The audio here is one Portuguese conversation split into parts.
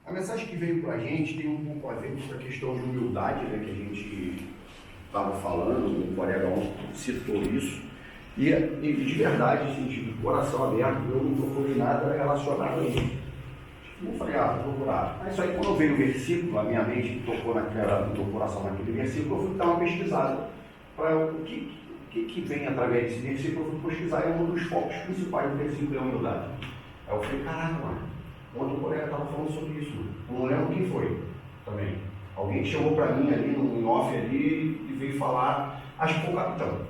A mensagem que veio para a gente tem um pouco a ver com a questão de humildade, né, que a gente estava falando, o colega citou isso, e de verdade, assim, de coração aberto, eu não procurei nada relacionado a isso. Eu falei, vou procurar. Mas aí quando veio o versículo, a minha mente tocou no coração naquele versículo, eu fui dar uma pesquisada para o que vem através desse versículo. Eu fui pesquisar, e um dos focos principais do versículo é a humildade. Aí eu falei, caraca, mano, ontem o colega estava falando sobre isso, eu não lembro quem foi também. Alguém chegou para mim ali, no off ali, e veio falar, acho que foi o capitão.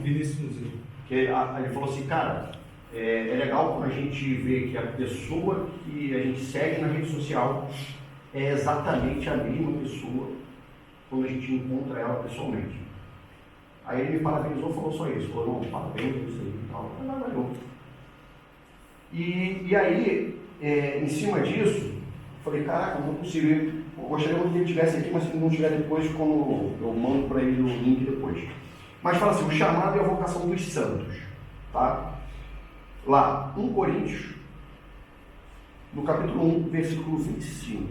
Vinícius Museu. Ele falou assim, cara, é legal quando a gente vê que a pessoa que a gente segue na rede social é exatamente a mesma pessoa quando a gente encontra ela pessoalmente. Aí ele me parabenizou, falou só isso, falou, não, parabéns, isso aí e tal, valeu. E aí, em cima disso, falei, caraca, não é possível. Eu gostaria muito que ele estivesse aqui, mas se ele não estiver depois, quando eu mando para ele o link depois. Mas fala assim, o chamado e a vocação dos santos. Tá? Lá, 1 Coríntios, no capítulo 1, versículo 25.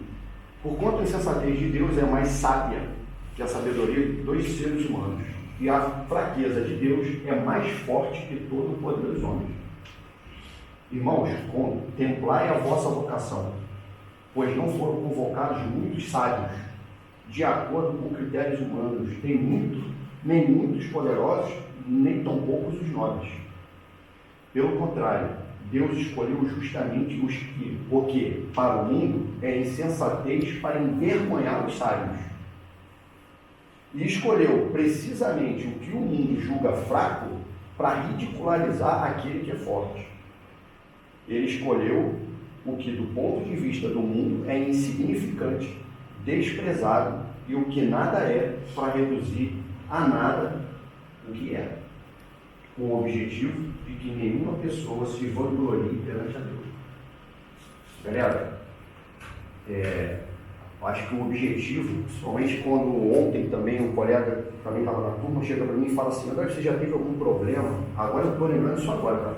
Porquanto a insensatez de Deus é mais sábia que a sabedoria dos seres humanos, e a fraqueza de Deus é mais forte que todo o poder dos homens. Irmãos, contemplai a vossa vocação, pois não foram convocados muitos sábios, de acordo com critérios humanos, nem muitos poderosos, nem tão poucos os nobres. Pelo contrário, Deus escolheu justamente o que, para o mundo, é insensatez para envergonhar os sábios. E escolheu precisamente o que o mundo julga fraco para ridicularizar aquele que é forte. Ele escolheu o que, do ponto de vista do mundo, é insignificante, desprezado e o que nada é, para reduzir a nada o que é, com o objetivo de que nenhuma pessoa se vanglorie perante a Deus. Galera, acho que o objetivo, principalmente quando ontem também um colega também estava na turma, chega para mim e fala assim, agora você já teve algum problema? Agora eu estou lembrando isso agora, tá?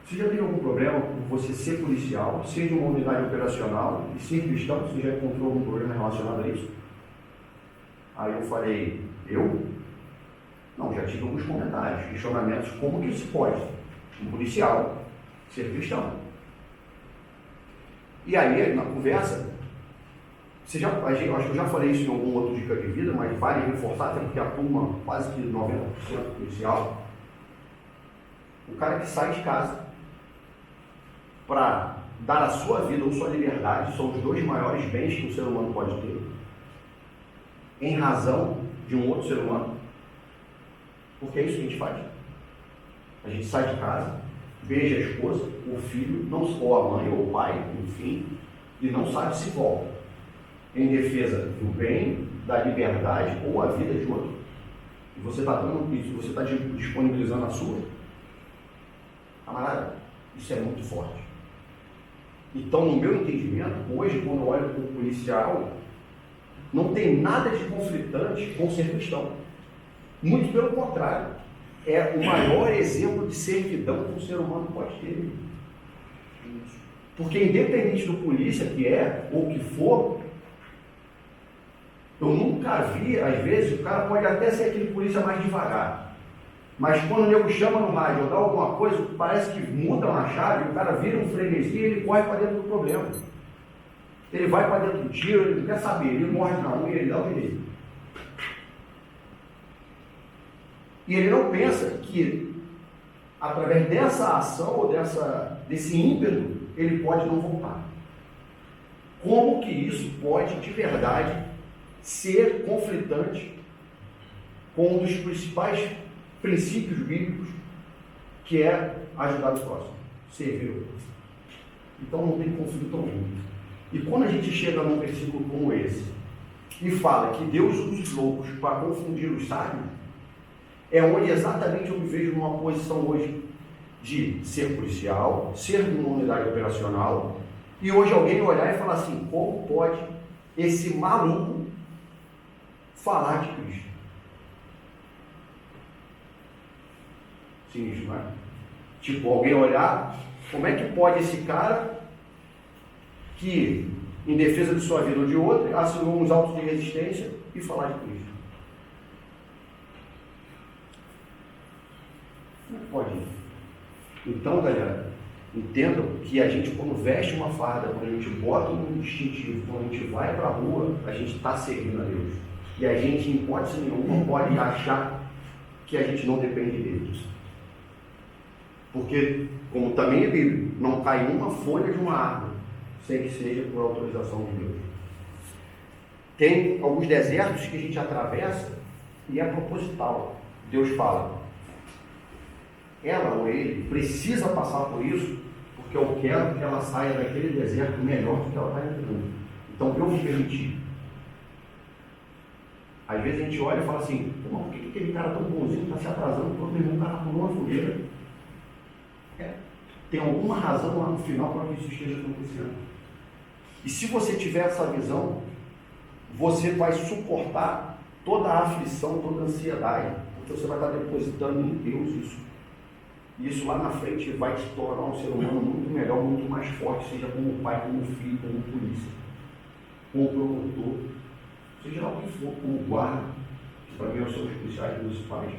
Você já teve algum problema por você ser policial, ser de uma unidade operacional e ser cristão? Você já encontrou algum problema relacionado a isso? Aí eu falei, não, já tive alguns comentários, questionamentos, como que isso pode? Um policial ser cristão. E aí, na conversa, acho que eu já falei isso em algum outro dica de vida, mas vale reforçar, até porque a turma, quase que 90% policial, o cara que sai de casa para dar a sua vida ou sua liberdade, são os dois maiores bens que o ser humano pode ter, em razão de um outro ser humano, porque é isso que a gente faz. A gente sai de casa, beija a esposa, o filho, ou a mãe, ou o pai, enfim, e não sabe se volta, em defesa do bem, da liberdade ou a vida de outro. E você está dando isso, você está disponibilizando a sua. Camarada, isso é muito forte. Então, no meu entendimento, hoje, quando eu olho para o policial, não tem nada de conflitante com ser cristão. Muito pelo contrário. É o maior exemplo de servidão que um ser humano pode ter. Porque independente do polícia que é, ou que for, eu nunca vi, às vezes, o cara pode até ser aquele polícia mais devagar. Mas quando o nego chama no rádio ou dá alguma coisa, parece que muda uma chave, o cara vira um frenesi e ele corre para dentro do problema. Ele vai para dentro do tiro, ele não quer saber, ele morre na unha, ele dá o direito. E ele não pensa que, através dessa ação ou desse ímpeto, ele pode não voltar. Como que isso pode, de verdade, ser conflitante com um dos principais princípios bíblicos, que é ajudar o próximo, servir o outro? Então não tem conflito algum. E quando a gente chega num versículo como esse e fala que Deus usa os loucos para confundir os sábios, é onde exatamente eu me vejo numa posição hoje de ser policial, ser de uma unidade operacional, e hoje alguém olhar e falar assim, como pode esse maluco falar de Cristo? Sinistro, não é? Tipo, alguém olhar, como é que pode esse cara que, em defesa de sua vida ou de outra, assinou uns autos de resistência e falar de Cristo. Não pode. Então, galera, entendam que a gente, quando veste uma farda, quando a gente bota um distintivo, quando a gente vai para a rua, a gente está servindo a Deus. E a gente, em hipótese nenhuma, pode achar que a gente não depende dele. Porque, como também é bíblico, não cai uma folha de uma árvore sem que seja por autorização de Deus. Tem alguns desertos que a gente atravessa e é proposital. Deus fala, ela ou ele precisa passar por isso, porque eu quero que ela saia daquele deserto melhor do que ela está entrando. Então eu vou permitir. Às vezes a gente olha e fala assim, por que aquele cara tão bonzinho está se atrasando? Todo mundo está com uma fogueira. Tem alguma razão lá no final para que isso esteja acontecendo. E se você tiver essa visão, você vai suportar toda a aflição, toda a ansiedade, porque você vai estar depositando em Deus isso. E isso lá na frente vai te tornar um ser humano muito melhor, muito mais forte, seja como pai, como filho, como polícia, como promotor, seja lá o que for, como guarda, que para mim são os policiais municipais,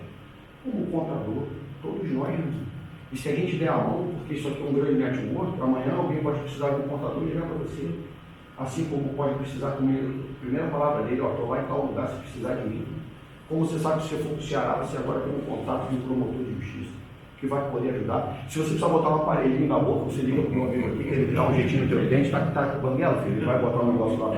como contador, todos nós, né? E se a gente der a mão, porque isso aqui é um grande network, amanhã alguém pode precisar de um contador e ligar para você. Assim como pode precisar comigo, primeira palavra dele, ó, estou lá em tal lugar se precisar de mim. Como você sabe, se você for para o Ceará, você agora tem um contato com um promotor de justiça, que vai poder ajudar. Se você precisar botar um aparelhinho na boca, você liga para um amigo aqui, que ele dá um jeitinho no teu dente, tá com banguela, filho, ele vai botar um negócio lá.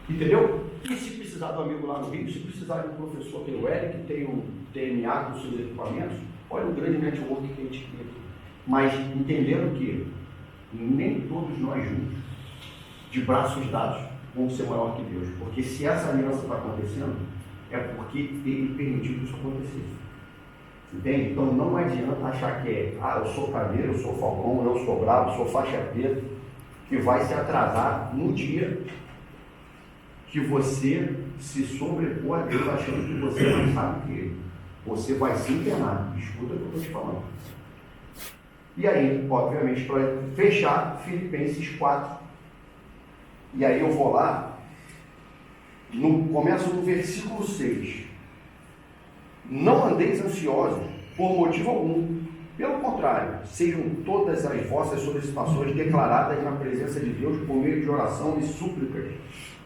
Entendeu? E se precisar do amigo lá no Rio, se precisar de um professor, tem o Eric, tem o TMA com seus equipamentos, olha o grande network que a gente tem aqui. Mas entendendo que nem todos nós juntos, de braços dados, vamos ser maior que Deus. Porque se essa aliança está acontecendo, é porque ele permitiu que isso acontecesse. Entende? Então não adianta achar que eu sou cadeiro, eu sou falcão, eu sou bravo, eu sou faixa preta, que vai se atrasar no dia que você se sobrepor a Deus achando que você não sabe que ele. Você vai se internar. Escuta o que eu estou te falando. E aí, obviamente, para fechar, Filipenses 4. E aí eu vou lá, começo no versículo 6. Não andeis ansiosos por motivo algum. Pelo contrário, sejam todas as vossas solicitações declaradas na presença de Deus por meio de oração e súplicas,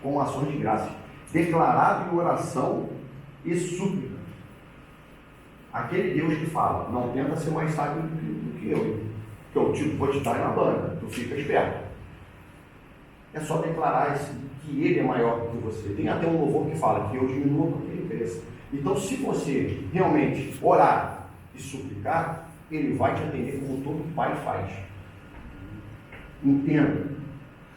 com ações de graça. Declarado em oração e súplica. Aquele Deus que fala, não tenta ser mais sábio do que eu, que eu vou te dar na banda, tu fica esperto. É só declarar que ele é maior do que você. Tem até um louvor que fala que eu diminuo porque ele cresce. Então, se você realmente orar e suplicar, ele vai te atender como todo pai faz. Entenda,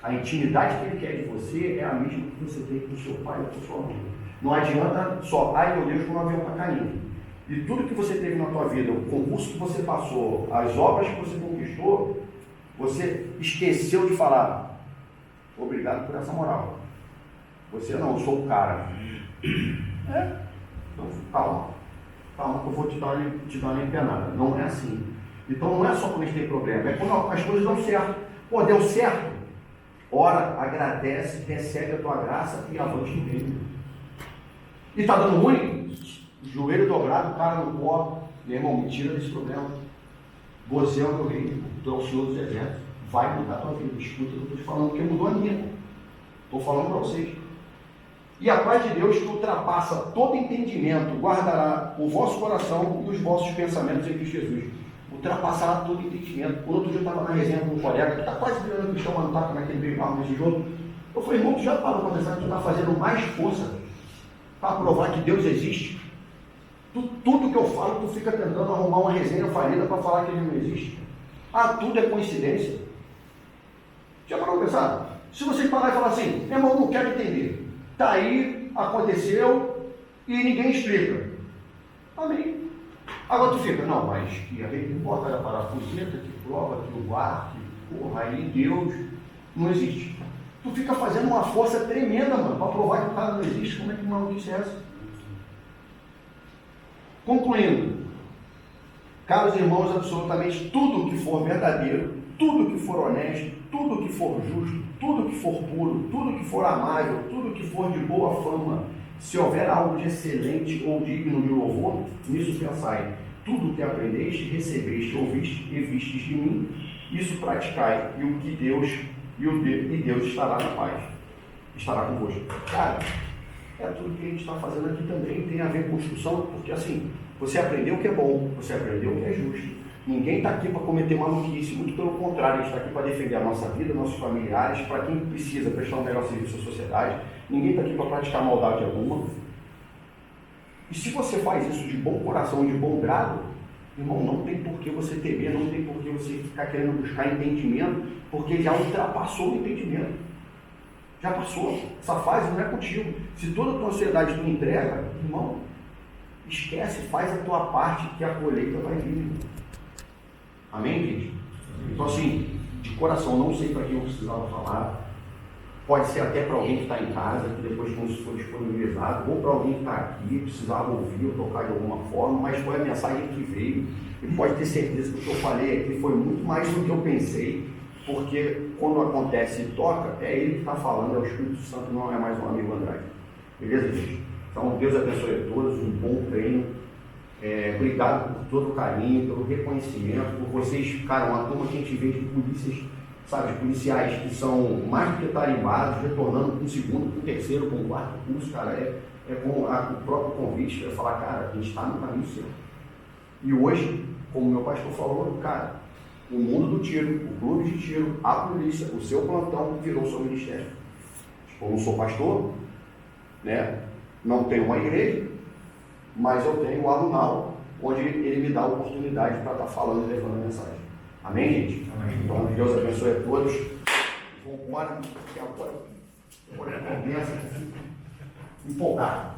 a intimidade que ele quer de você é a mesma que você tem com o seu pai ou com sua mãe. Não adianta só, ai meu Deus, como um avião está caindo. E tudo que você teve na tua vida, o concurso que você passou, as obras que você conquistou, você esqueceu de falar, obrigado por essa moral. Você não, eu sou o cara. Então, calma que eu vou te dar uma empenada. Não é assim. Então não é só quando a gente tem problema, é quando as coisas dão certo. Pô, deu certo. Ora, agradece, recebe a tua graça e avante no reino. E está dando ruim? Joelho dobrado, cara no pó. Meu irmão, me tira desse problema. Você é o meu rei, tu é o Senhor dos exércitos. Vai mudar a tua vida. Escuta o que eu estou te falando, porque mudou a minha. Estou falando para vocês. E a paz de Deus, que ultrapassa todo entendimento, guardará o vosso coração e os vossos pensamentos em Cristo Jesus. Ultrapassará todo entendimento. Outro dia eu estava na resenha com um colega que está quase virando cristão, mas não está naquele meio mal desse jogo. Eu falei, irmão, tu já parou para pensar que tu está fazendo mais força para provar que Deus existe? Tudo que eu falo, tu fica tentando arrumar uma resenha falida para falar que ele não existe. Tudo é coincidência. Já parou para pensar? Se você parar e falar assim, meu irmão, não quero entender. Está aí, aconteceu e ninguém explica. Amém. Agora tu fica, não, mas que a lei importa da parafuseta, que prova, que o ar, que porra, aí Deus não existe. Tu fica fazendo uma força tremenda, mano, para provar que o cara não existe. Como é que uma notícia é essa? Concluindo, caros irmãos, absolutamente tudo que for verdadeiro, tudo que for honesto, tudo tudo que for justo, tudo que for puro, tudo que for amável, tudo que for de boa fama, se houver algo de excelente ou digno de louvor, nisso pensai. Tudo que aprendeste, recebeste, ouviste e vistes de mim, isso praticai, e o que Deus, e Deus estará na paz, estará convosco. Cara, é tudo que a gente está fazendo aqui também tem a ver com construção, porque assim, você aprendeu o que é bom, você aprendeu o que é justo. Ninguém está aqui para cometer maluquice, muito pelo contrário, a gente está aqui para defender a nossa vida, nossos familiares, para quem precisa prestar um melhor serviço à sociedade. Ninguém está aqui para praticar maldade alguma. E se você faz isso de bom coração, de bom grado, irmão, não tem por que você temer, não tem por que você ficar querendo buscar entendimento, porque já ultrapassou o entendimento. Já passou. Essa fase não é contigo. Se toda a tua ansiedade tu entrega, irmão, esquece, faz a tua parte que a colheita vai vir. Amém, gente? Então assim, de coração, não sei para quem eu precisava falar. Pode ser até para alguém que está em casa, que depois quando isso for disponibilizado, ou para alguém que está aqui, precisava ouvir ou tocar de alguma forma, mas foi a mensagem que veio. E pode ter certeza que o que eu falei aqui foi muito mais do que eu pensei, porque quando acontece e toca, é ele que está falando, é o Espírito Santo, não é mais um amigo Andrade. Beleza, gente? Então, Deus abençoe a todos, um bom treino. Obrigado por todo o carinho, pelo reconhecimento, por vocês, cara, uma turma que a gente vê de polícias, sabe, de policiais que são mais do que tarimbados, retornando com o segundo, com o terceiro, com o quarto curso, cara, com o próprio convite, para falar, cara, a gente está no caminho certo. E hoje, como meu pastor falou, cara, o mundo do tiro, o clube de tiro, a polícia, o seu plantão virou o seu ministério. Tipo, eu não sou pastor, né? Não tenho uma igreja, mas eu tenho o Alunal, onde ele me dá a oportunidade para estar falando e levando a mensagem. Amém, gente? Amém. Então, Deus abençoe a todos. Vamos embora, que agora começa a empolgar.